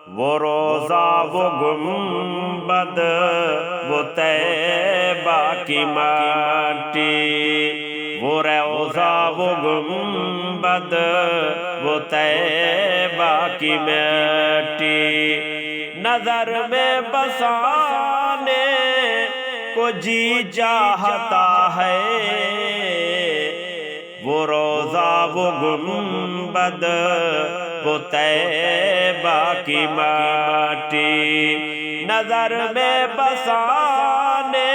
وہ روزہ وہ گنبد وہ طیبہ کی مٹی، وہ روزہ وہ گنبد وہ طیبہ کی مٹی، نظر میں بسانے کو جی چاہتا ہے، وہ روزہ وہ گنبد وہ طیبہ کی مٹی، نظر میں بسانے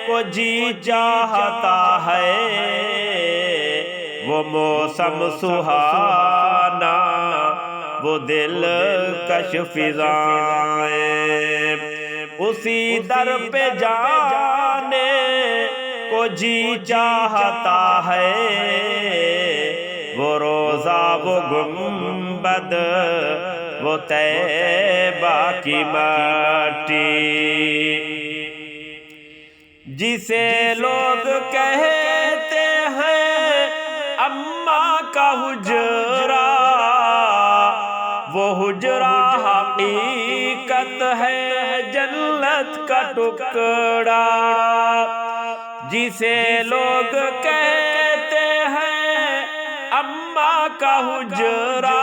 کو جی چاہتا ہے، وہ موسم سہانا وہ دل کش فضائیں، اسی در پہ جانے کو جی چاہتا ہے، وہ روزہ وہ گنبد وہ طیبہ کی مٹی، جسے لوگ کہتے ہیں اماں کا حجرہ، وہ حجرہ حقیقت ہے جنت کا ٹکڑا، جسے لوگ کہتے ہیں اماں کا حجرہ،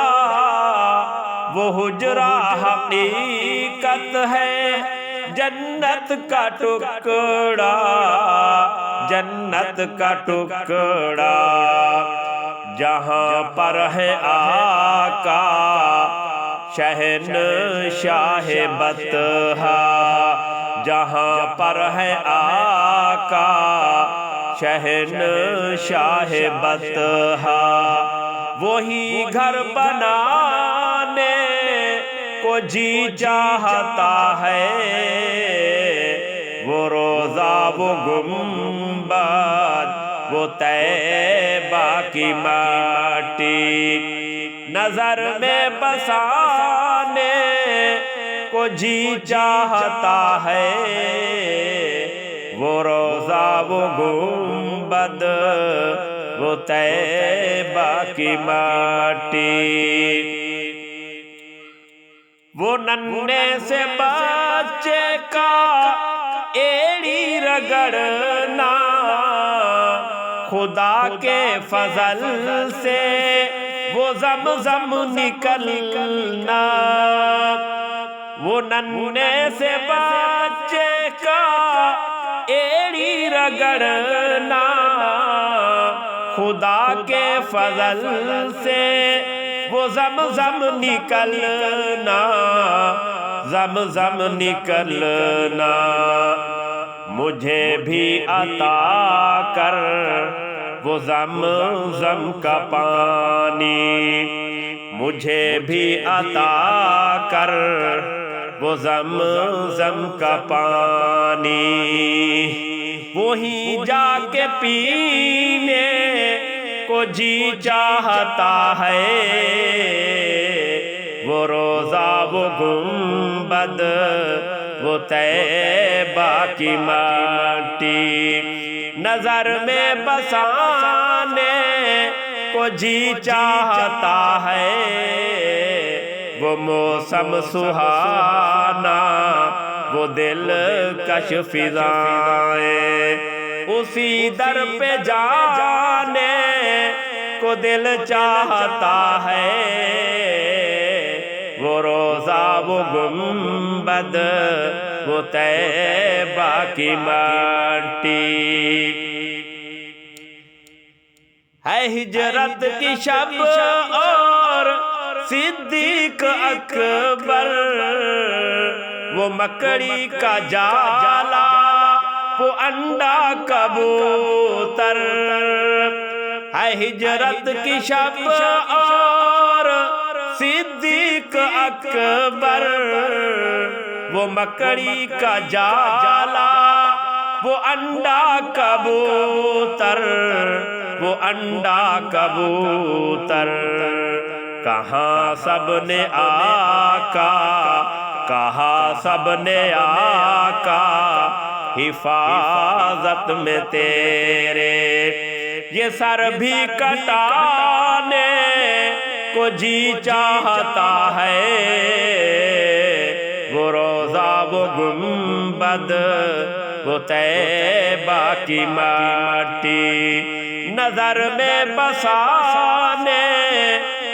وہ حجرہ حقیقت ہے جنت کا ٹکڑا، جنت کا ٹکڑا، جہاں پر ہے آقا شہنشاہ بطحہ، جہاں پر ہے آقا شہنشاہ بطحہ، وہی گھر بنانے کو جی چاہتا ہے، وہ روزہ وہ گنبد وہ طیبہ کی مٹی، نظر میں بسانے کو جی چاہتا ہے، وہ روزہ وہ گنبد وہ طیبہ کی مٹی، وہ ننھے سے بچے کا ایڑی رگڑنا، خدا کے فضل سے وہ زمزم نکلنا، وہ ننھے سے بچے کا ایڑی رگڑنا، خدا کے فضل سے وہ زمزم نکلنا، زمزم نکلنا، مجھے بھی عطا کر وہ زمزم کا پانی، مجھے بھی عطا کر وہ زمزم کا پانی، وہی جا کے پینے کو جی چاہتا ہے، وہ روزہ وہ گنبد وہ طیبہ کی مٹی، نظر میں بسانے کو جی چاہتا ہے، وہ موسم سہانا وہ دل کش فضائیں، اسی در پہ جانے کو دل چاہتا ہے، وہ روزہ وہ گنبد وہ طیبہ کی مٹی، ہے ہجرت کی شب اور صدیق اکبر، وہ مکڑی کا جالا وہ انڈا کبوتر، ہے ہجرت کی شب اور صدیق اکبر، وہ مکڑی کا جالا وہ انڈا کبوتر، وہ انڈا کبوتر، کہاں سب نے آقا، کہا سب نے آقا حفاظت میں تیرے، یہ سر بھی کٹانے کو جی چاہتا ہے، وہ روضہ وہ گنبد وہ طیبہ کی مٹی، نظر میں بسانے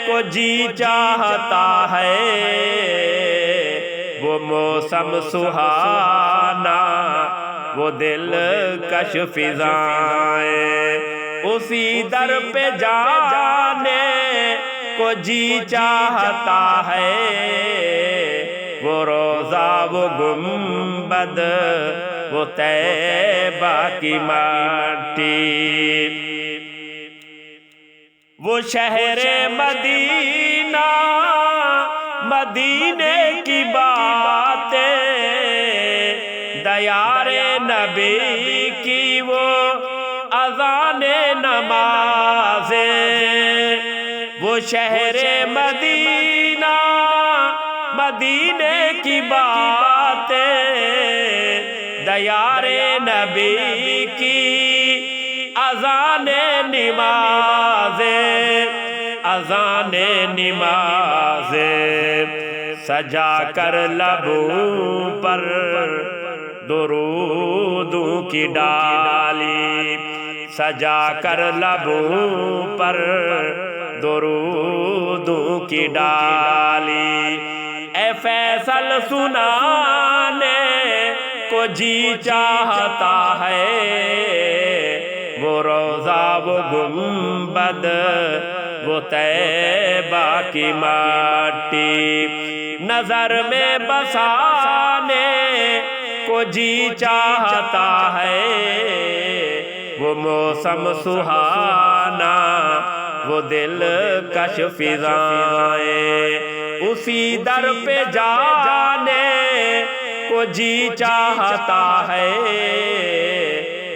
کو جی چاہتا ہے، وہ موسم سہانا وہ دل کش فضائیں، اسی در پہ جانے کو جی چاہتا ہے، وہ روضہ وہ گنبد وہ طیبہ کی مٹی، وہ شہر مدینہ مدینے کی باتیں، دیار نبی کی وہ اذان نمازیں، وہ شہر مدینہ مدینے کی باتیں، دیار نبی کی اذان نمازیں، اذان نمازیں، سجا کر لبوں پر درودوں کی ڈالی، سجا کر لبوں پر درودوں کی ڈالی، اے فیصل سنانے کو جی چاہتا ہے، وہ روضہ وہ گنبد وہ طیبہ کی مٹی، نظر میں بسانے کو جی چاہتا ہے، وہ موسم سہانا وہ دل کش فضائیں، اسی در پہ جانے کو جی چاہتا ہے،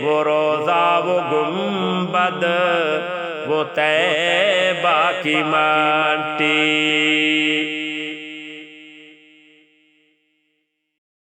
وہ روضہ وہ گنبد وہ طیبہ کی مٹی۔